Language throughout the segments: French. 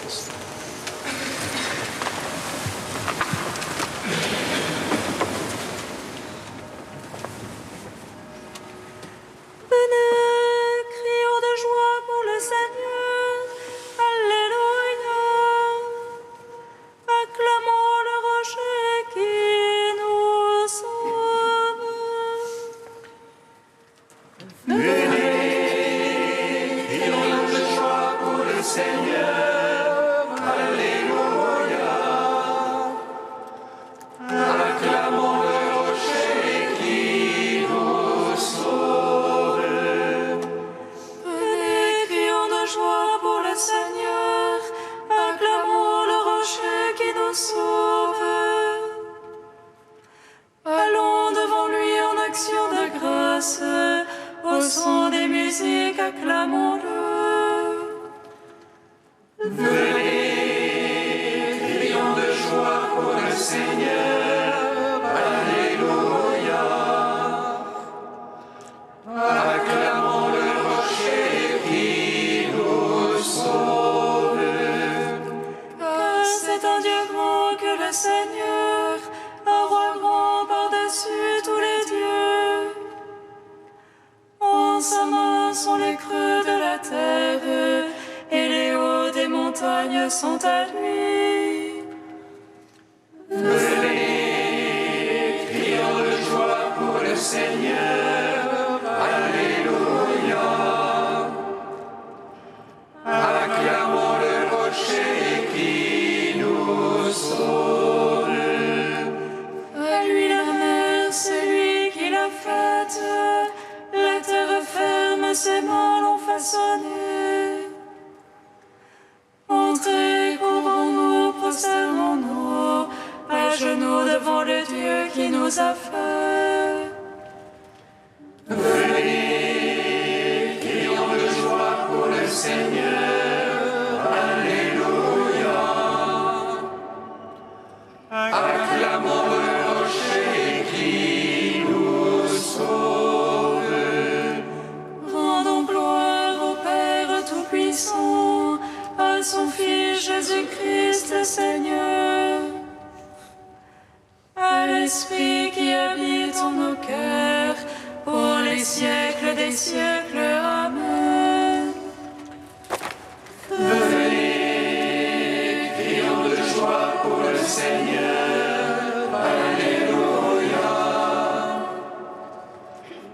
Christ. Sont à lui. Venez, crions de joie pour le Seigneur. Alléluia. Acclamons le rocher qui nous sauve. À lui la mer, c'est lui qui l'a faite. La terre ferme, ses mains l'ont façonnée. Entrez, couvrons-nous, prosternons-nous, à genoux devant le Dieu qui nous a fait. Venez, crions de joie pour le Seigneur. Alléluia. Acclamons le rocher qui nous sauve. Rendons gloire au Père Tout-Puissant, à son Fils Jésus-Christ le Seigneur, à l'Esprit qui habite en nos cœurs, pour les siècles des siècles. Amen. Venez, crions de joie pour le Seigneur. Alléluia.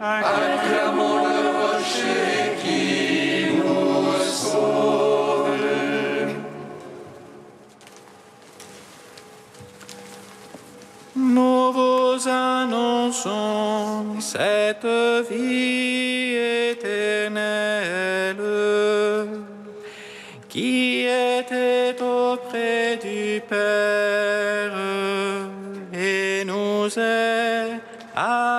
Acclamons le rocher qui nous sauve. Nous vous annonçons cette vie éternelle qui était auprès du Père et nous est apparue.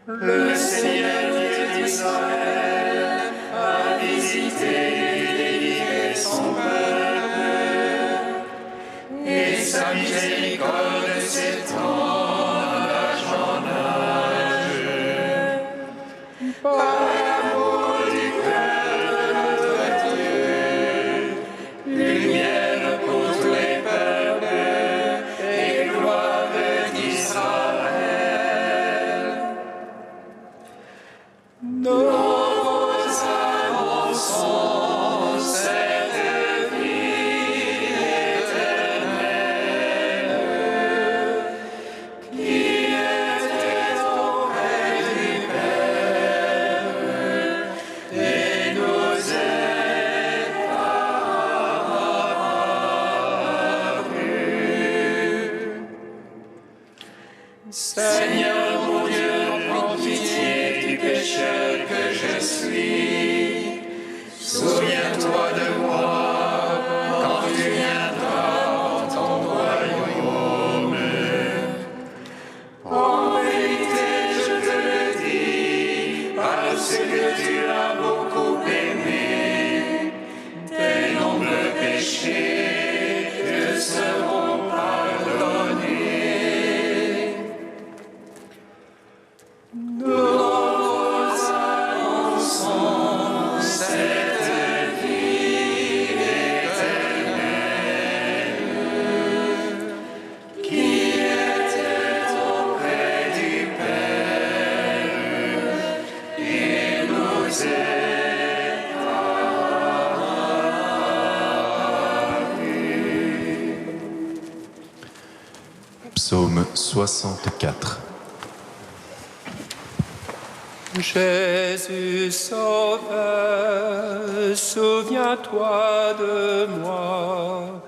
Le Seigneur Dieu d'Israël a visité et délivré son peuple, et sa miséricorde s'étend d'âge en âge. Par l'amour du cœur de notre Dieu, lumière pour tous les peuples et gloire d'Israël. Nous vous annonçons cette vie éternelle Psaume 64. Jésus sauveur, souviens-toi de moi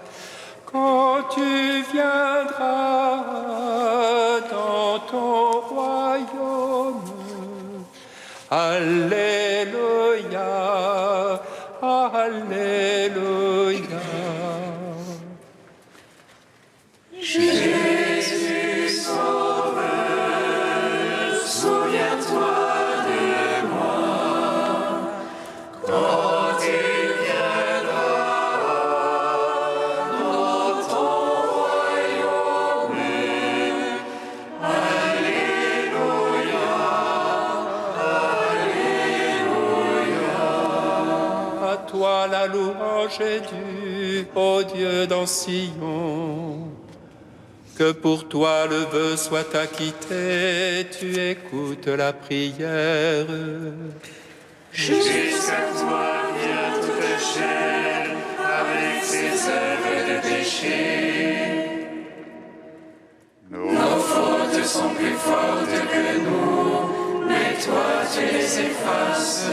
quand tu viendras dans ton royaume. Alléluia, Alléluia. Jésus sauveur, souviens-toi de moi quand tu viendras dans ton royaume. Alléluia, Alléluia. À toi la louange est due, ô Dieu dans Sion. Que pour toi le vœu soit acquitté, tu écoutes la prière. Jusqu'à toi vient toute chair avec ses œuvres de péché. Nos fautes sont plus fortes que nous, mais toi tu les effaces.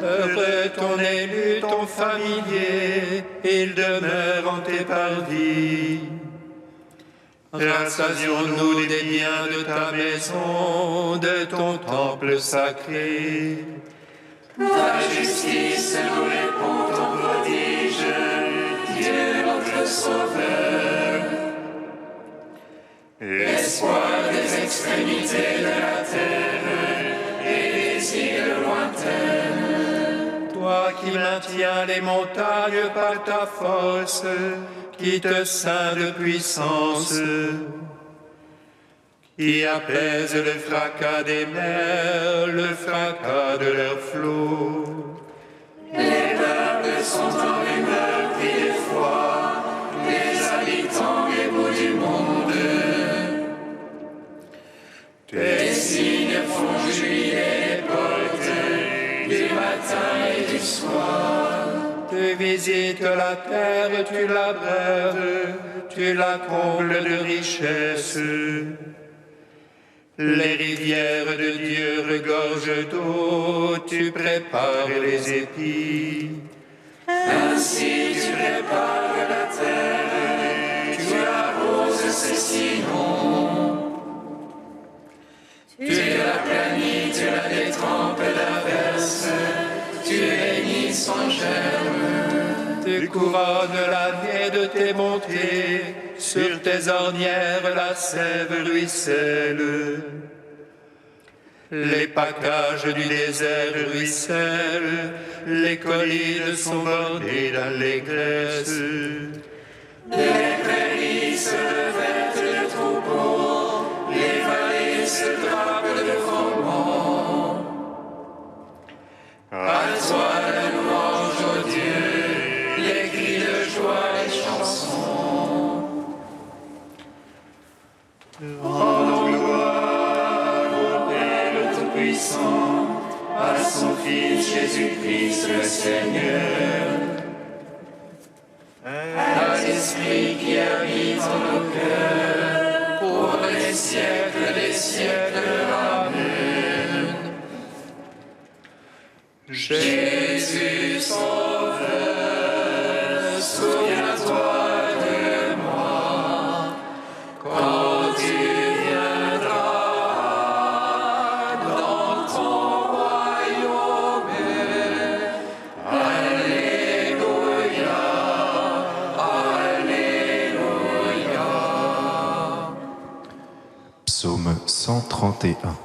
Heureux ton élu, ton familier, il demeure en tes parvis. Rassasions-nous des biens de ta maison, de ton temple sacré. Ta justice nous répond ton prodige, Dieu notre Sauveur. Espoir des extrémités de la terre et des îles lointaines. Toi qui maintiens les montagnes par ta force, qui te ceint de puissance, qui apaise le fracas des mers, le fracas de leurs flots. Les peuples sont en rumeur pris d'effroi, les habitants des bouts du monde. Tes signes font jubiler les portes, du matin et du soir. Tu visites la terre, tu la brèves, tu la combles de richesses. Les rivières de Dieu regorgent d'eau, tu prépares les épis. Ainsi tu prépares la terre, tu arroses ses sillons. Tu la planis, tu la détrempes d'averses, tu bénis son germe. Tu couronnes l'année de tes montées, sur tes ornières la sève ruisselle. Les packages du désert ruissellent, les collines sont bordées d'allégresse. Les prairies se revêtent de troupeaux, les vallées se drapent de froment. À toi la louange, ô Dieu, les cris de joie, les chansons. Rendons gloire au Père Tout-Puissant, à son Fils Jésus-Christ le Seigneur, à l'Esprit qui habite en nos cœurs, pour les siècles des siècles. Amen. Jésus Sauveur, souviens-toi de moi quand tu viendras dans ton royaume. Alléluia, Alléluia. Psaume 131.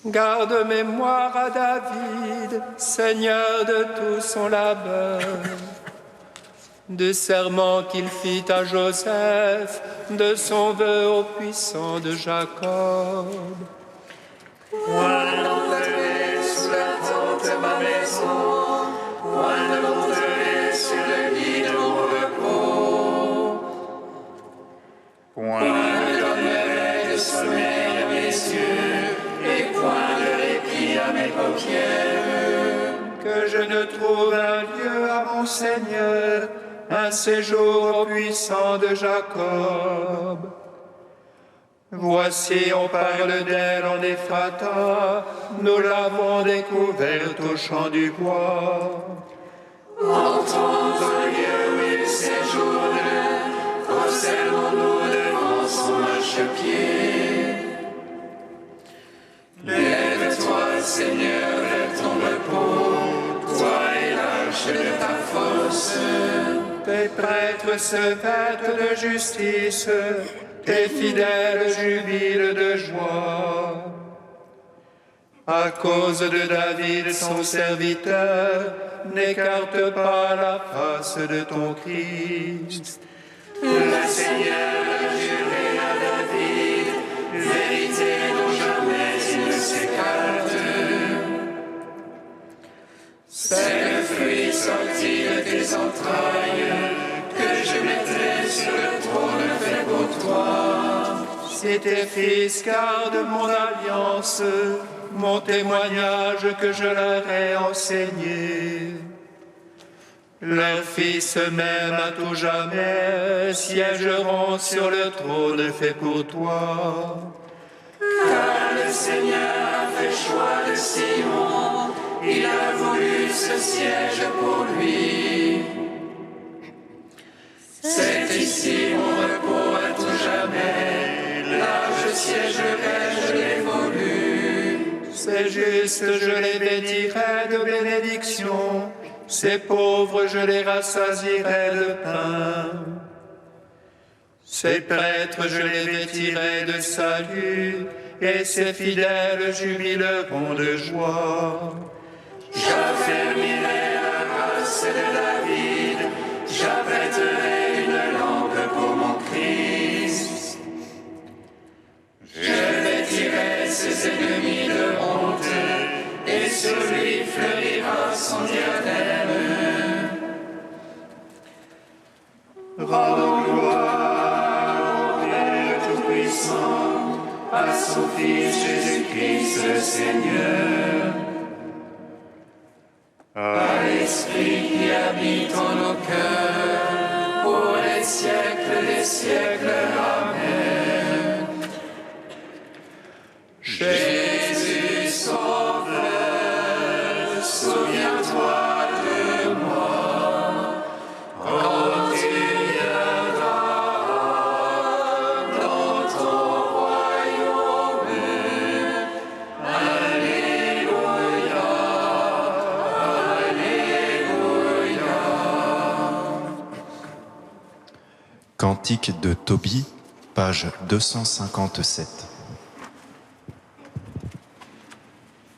Garde mémoire à David, Seigneur de tout son labeur, du serment qu'il fit à Joseph, de son vœu au puissant de Jacob. Point ne monterai sous la tente ma maison, point ne monterai sur le lit de mon repos, point ne donnerai de sommeil à mes yeux, et point de répit à mes paupières. Que je ne trouve un lieu à mon Seigneur, un séjour au puissant de Jacob. Voici, on parle d'elle en Ephrata, nous l'avons découverte au champ du bois. Entends au lieu où il séjourne, prosternons-nous devant son marchepied. Lève-toi, Seigneur, de ton repos, toi et l'arche de ta force. Tes prêtres se vêtent de justice, tes fidèles jubilent de joie. À cause de David, son serviteur, n'écarte pas la face de ton Christ. Le Seigneur a juré à David, vérité dont jamais il ne s'écarte. C'est le fruit sorti de tes entrailles, que je mettrai sur le trône fait pour toi. Si tes fils gardent mon alliance, mon témoignage que je leur ai enseigné. Leurs fils même à tout jamais siégeront sur le trône fait pour toi. Car le Seigneur a fait choix de Sion, il a voulu ce siège pour lui. C'est ici mon repos à tout jamais, là je siégerai, je l'ai voulu. Ces justes, je les vêtirai de bénédiction, ces pauvres, je les rassasierai de pain. Ces prêtres, je les vêtirai de salut, et ces fidèles jubileront de joie. J'affermirai la race de David, j'apprêterai une lampe pour mon Christ. Je vêtirai ses ennemis de honte, et sur lui fleurira son diadème. Rendons gloire au Père Tout-Puissant, à son Fils Jésus-Christ le Seigneur. À l'Esprit qui habite en nos cœurs, pour les siècles des siècles. Amen. Jésus Sauveur, souviens-toi de moi, quand tu viendras dans ton royaume. Alléluia, Alléluia. Cantique de Tobie, page 257.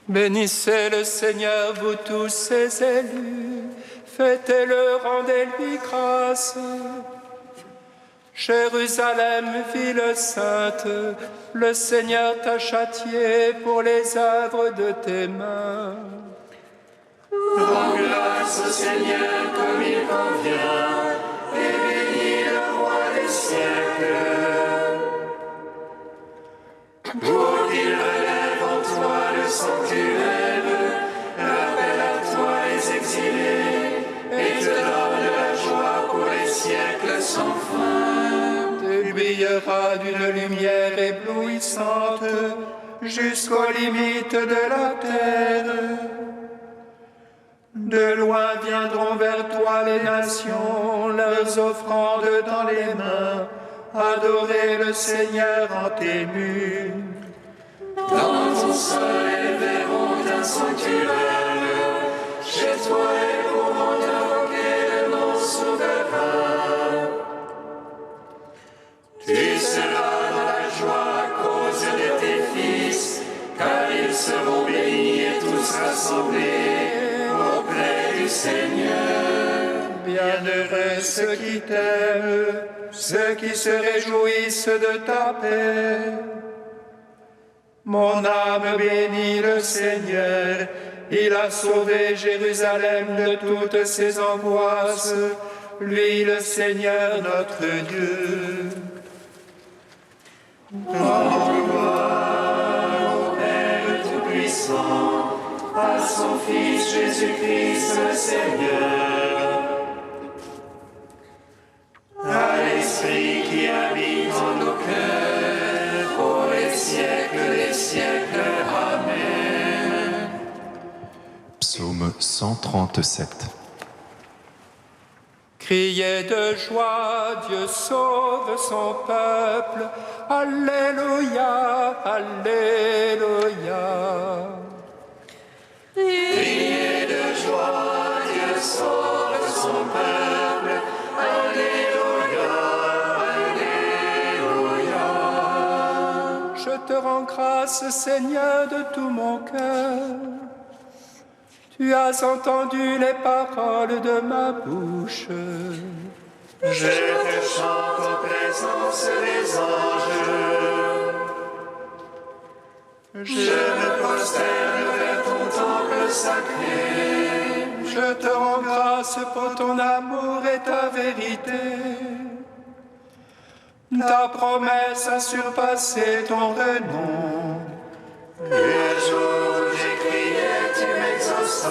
Bénissez le Seigneur, vous tous ses élus, fêtez-le, rendez-lui grâce. Jérusalem, ville sainte, le Seigneur t'a châtié pour les œuvres de tes mains. Rends grâce au Seigneur comme il convient, et bénis le roi des siècles. Pour qu'il relève en toi le sanctuaire, rappelle à toi les exilés, et te donne la joie pour les siècles sans fin. Tu brilleras d'une lumière éblouissante jusqu'aux limites de la terre. De loin viendront vers toi les nations, leurs offrandes dans les mains, adorer le Seigneur en tes murs. Dans ton sol élèveront un sanctuaire, chez toi ils pourront invoquer le nom souverain. Tu seras dans la joie à cause de tes fils, car ils seront bénis et tous rassemblés auprès du Seigneur. Bienheureux ceux qui t'aiment, ceux qui se réjouissent de ta paix. Mon âme bénit le Seigneur, il a sauvé Jérusalem de toutes ses angoisses, lui le Seigneur notre Dieu. Rendons gloire au Père Tout-Puissant, à son Fils Jésus-Christ le Seigneur. Psaume 137. Criez de joie, Dieu sauve son peuple. Alléluia, Alléluia. Criez de joie, Dieu sauve son peuple. Alléluia, Alléluia. Je te rends grâce, Seigneur, de tout mon cœur. Tu as entendu les paroles de ma bouche. Je te chante en présence des anges. Je me prosterne vers ton temple sacré. Je te rends grâce pour ton amour et ta vérité. Ta promesse a surpassé ton renom. Le jour où j'ai crié, tu m'exauças.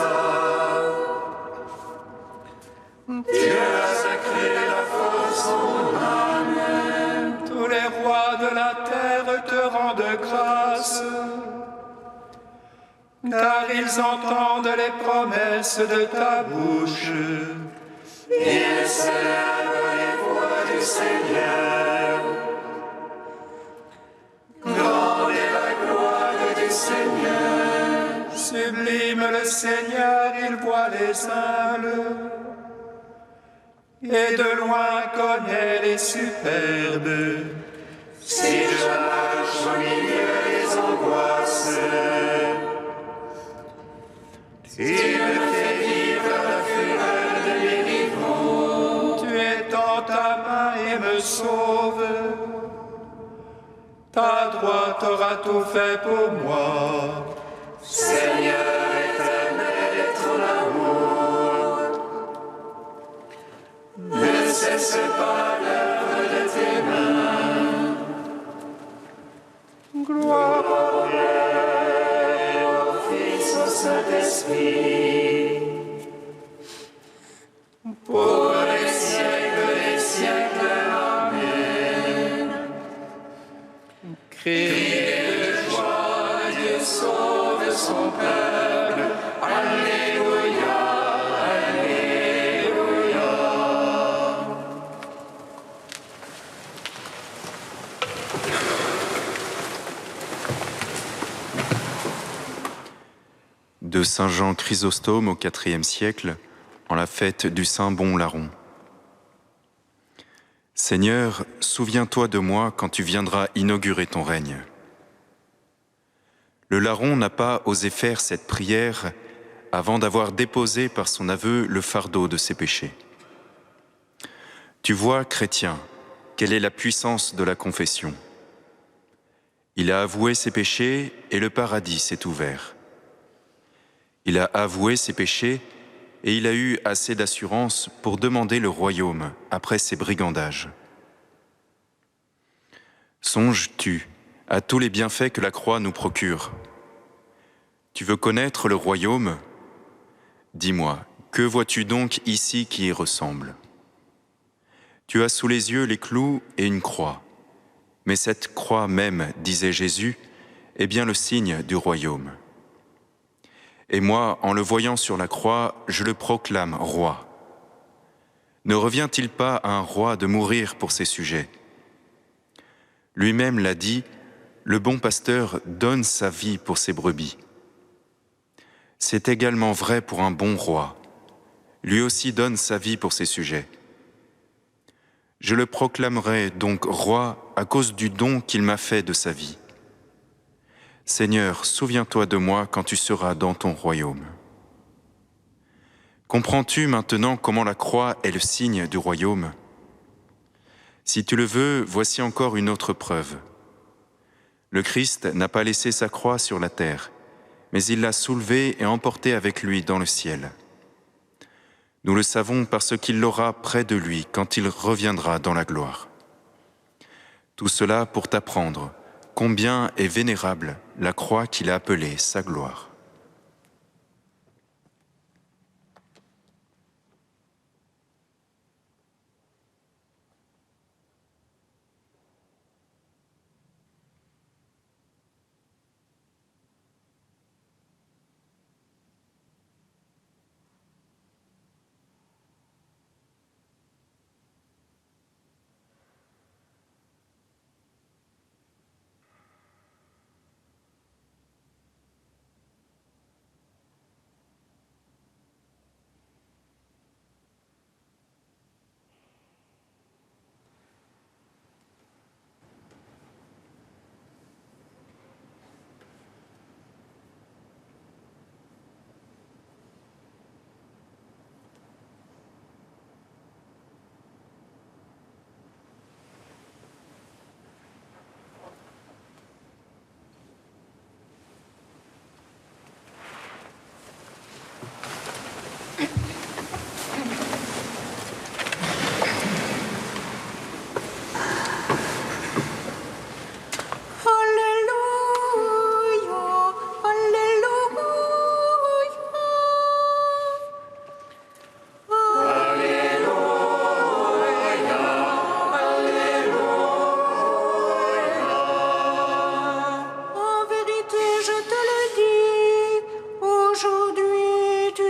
Tu as sacré la force en mon âme. Tous les rois de la terre te rendent grâce, car ils entendent les promesses de ta bouche. Ils célèbrent les voies du Seigneur. Grande est la gloire du Seigneur. Sublime le Seigneur, il voit les humbles, et de loin connaît les superbes. Si je marche au milieu des angoisses, tu me fais vivre la fureur de mes rivaux. Tu étends ta main et me sauves. Ta droite aura tout fait pour moi. Seigneur éternel est ton amour. Ne cesse pas l'œuvre de tes mains. Gloire Au Fils, au Saint-Esprit, pour les siècles des siècles. Amen. Criez de joie, Dieu sauve son peuple. Alléluia, Alléluia. De Saint Jean Chrysostome au IVe siècle, en la fête du Saint Bon Larron. Seigneur, souviens-toi de moi quand tu viendras inaugurer ton règne. Le larron n'a pas osé faire cette prière avant d'avoir déposé par son aveu le fardeau de ses péchés. Tu vois, chrétien, quelle est la puissance de la confession. Il a avoué ses péchés et le paradis s'est ouvert. Il a avoué ses péchés et il a eu assez d'assurance pour demander le royaume après ses brigandages. Songes-tu à tous les bienfaits que la croix nous procure? Tu veux connaître le royaume? Dis-moi, que vois-tu donc ici qui y ressemble? Tu as sous les yeux les clous et une croix. Mais cette croix même, disait Jésus, est bien le signe du royaume. Et moi, en le voyant sur la croix, je le proclame roi. Ne revient-il pas à un roi de mourir pour ses sujets? Lui-même l'a dit, le bon pasteur donne sa vie pour ses brebis. C'est également vrai pour un bon roi. Lui aussi donne sa vie pour ses sujets. Je le proclamerai donc roi à cause du don qu'il m'a fait de sa vie. Seigneur, souviens-toi de moi quand tu seras dans ton royaume. Comprends-tu maintenant comment la croix est le signe du royaume? Si tu le veux, voici encore une autre preuve. Le Christ n'a pas laissé sa croix sur la terre, mais il l'a soulevée et emportée avec lui dans le ciel. Nous le savons parce qu'il l'aura près de lui quand il reviendra dans la gloire. Tout cela pour t'apprendre combien est vénérable la croix qu'il a appelée sa gloire.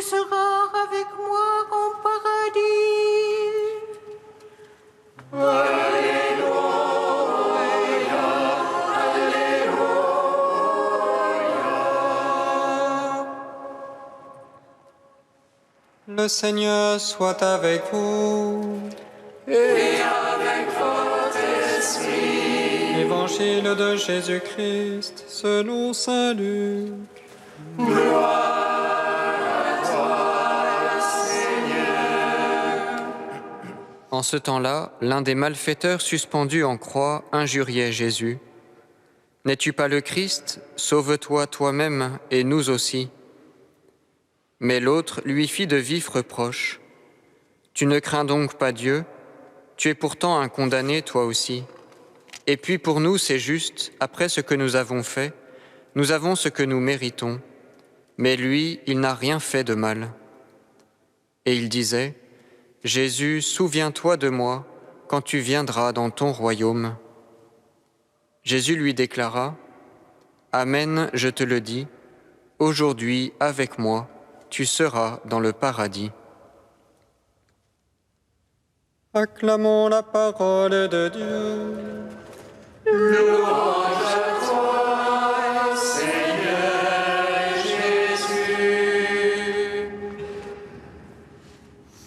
tu seras avec moi en paradis. Alléluia, Alléluia. Le Seigneur soit avec vous. Et avec votre esprit. Évangile de Jésus-Christ selon saint Luc. En ce temps-là, l'un des malfaiteurs suspendus en croix injuriait Jésus. « N'es-tu pas le Christ? Sauve-toi toi-même et nous aussi. » Mais l'autre lui fit de vifs reproches. « Tu ne crains donc pas Dieu? Tu es pourtant un condamné toi aussi. Et puis pour nous c'est juste, après ce que nous avons fait, nous avons ce que nous méritons. Mais lui, il n'a rien fait de mal. » Et il disait, « Jésus, souviens-toi de moi quand tu viendras dans ton royaume. » Jésus lui déclara, « Amen, je te le dis, aujourd'hui avec moi, tu seras dans le paradis. » Acclamons la parole de Dieu. Louange à toi, Seigneur Jésus.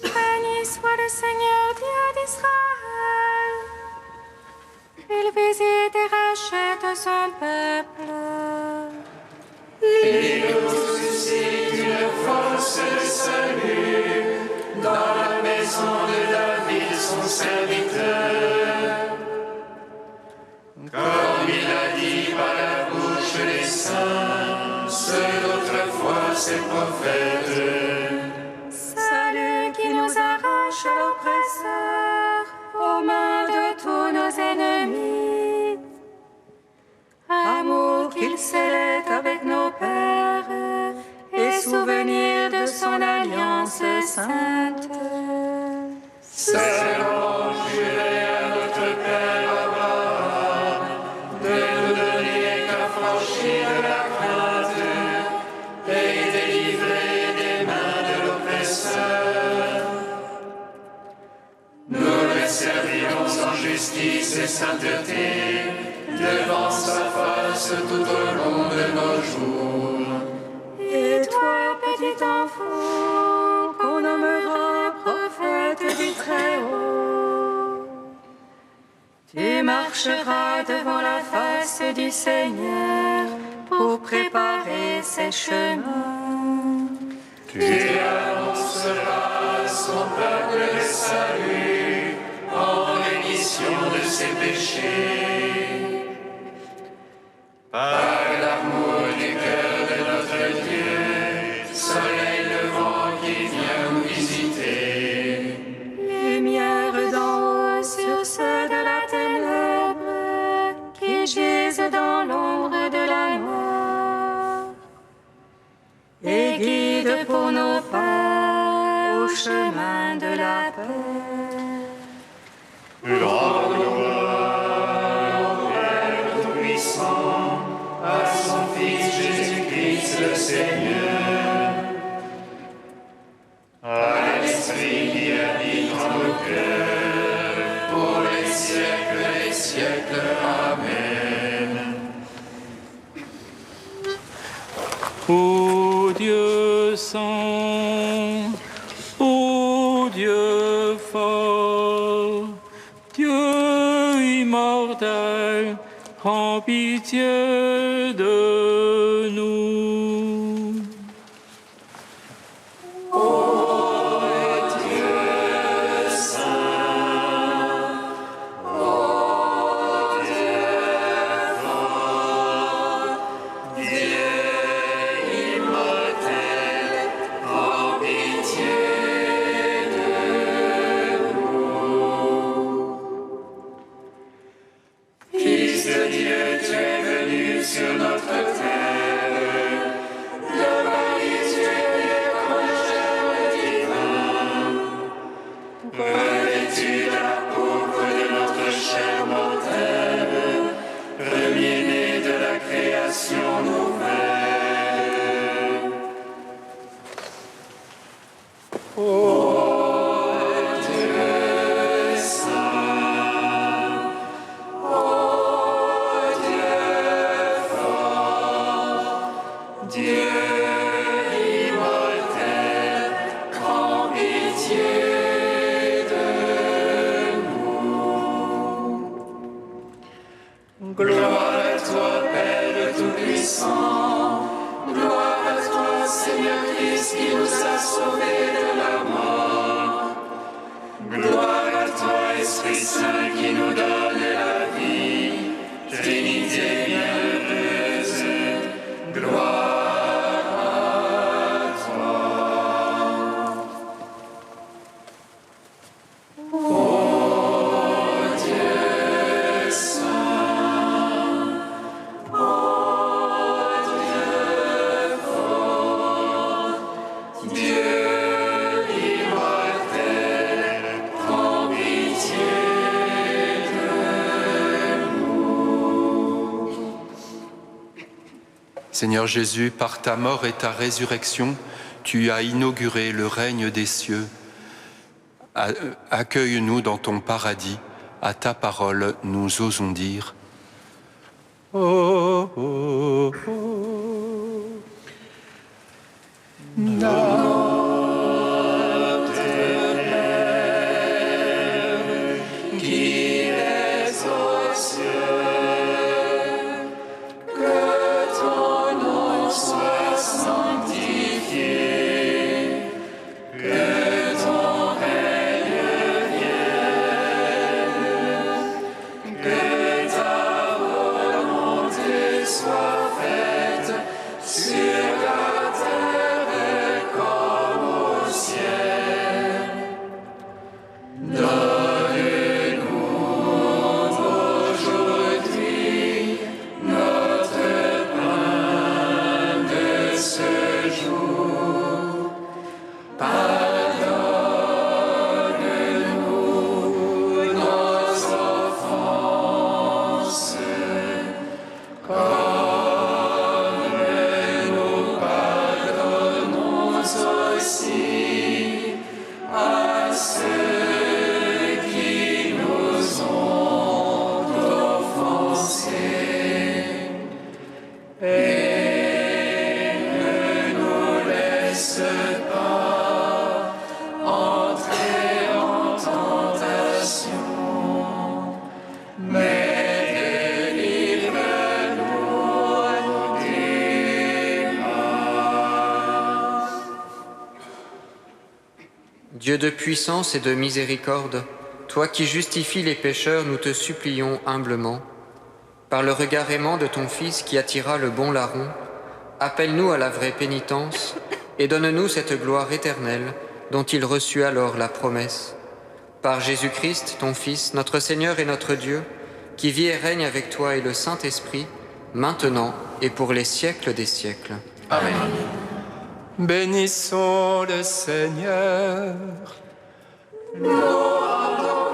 Béni soit le Seigneur Dieu d'Israël. Il visite et rachète son peuple. Il nous suscite une force de salut dans la maison de David, son serviteur. Comme il a dit par la bouche des saints, ceux d'autrefois ses prophètes. Salut qui nous arrache à l'oppresseur, aux mains de tous nos ennemis. Amour qu'il scellait avec nos pères, et souvenir de son alliance sainte. Serment juré à notre Père Abraham, de nous donner qu'affranchis de la crainte et délivrer des mains de l'oppresseur. Nous le servirons en justice et sainteté, devant sa face tout au long de nos jours. Et toi, petit enfant, qu'on nommera prophète du Très-Haut, tu marcheras devant la face du Seigneur pour préparer ses chemins. Tu annonceras à son peuple le salut en rémission de ses péchés. Par l'amour du cœur de notre Dieu, soleil levant qui vient nous visiter. Lumière d'en haut sur ceux de la ténèbre qui gisent dans l'ombre de la mort. Et guide pour nos pas au chemin de la paix. Rends gloire au Père Tout-Puissant, à son Fils Jésus-Christ le Seigneur, à l'Esprit qui habite en nos cœurs, pour les siècles des siècles. Amen. Ô Dieu saint, ô Dieu fort, Dieu immortel, prends pitié de nous. Fils de Dieu, tu es venu sur notre terre. Gloire à toi, Père Tout-Puissant. Gloire à toi, Seigneur Christ, qui nous a sauvés de la mort. Gloire à toi, Esprit Saint, qui nous donne la vie. Trinité bienheureuse, gloire à toi. Ô Dieu Saint, Seigneur Jésus, par ta mort et ta résurrection, tu as inauguré le règne des cieux. Accueille-nous dans ton paradis. À ta parole, nous osons dire. Oh, oh, oh. qui es aux cieux, que ton nom soit sanctifié, que ton règne vienne, que ta volonté soit faite sur la terre comme au ciel. Dieu de puissance et de miséricorde, toi qui justifies les pécheurs, nous te supplions humblement. Par le regard aimant de ton Fils qui attira le bon larron, appelle-nous à la vraie pénitence et donne-nous cette gloire éternelle dont il reçut alors la promesse. Par Jésus-Christ, ton Fils, notre Seigneur et notre Dieu, qui vit et règne avec toi et le Saint-Esprit, maintenant et pour les siècles des siècles. Amen. Bénissons le Seigneur. Louange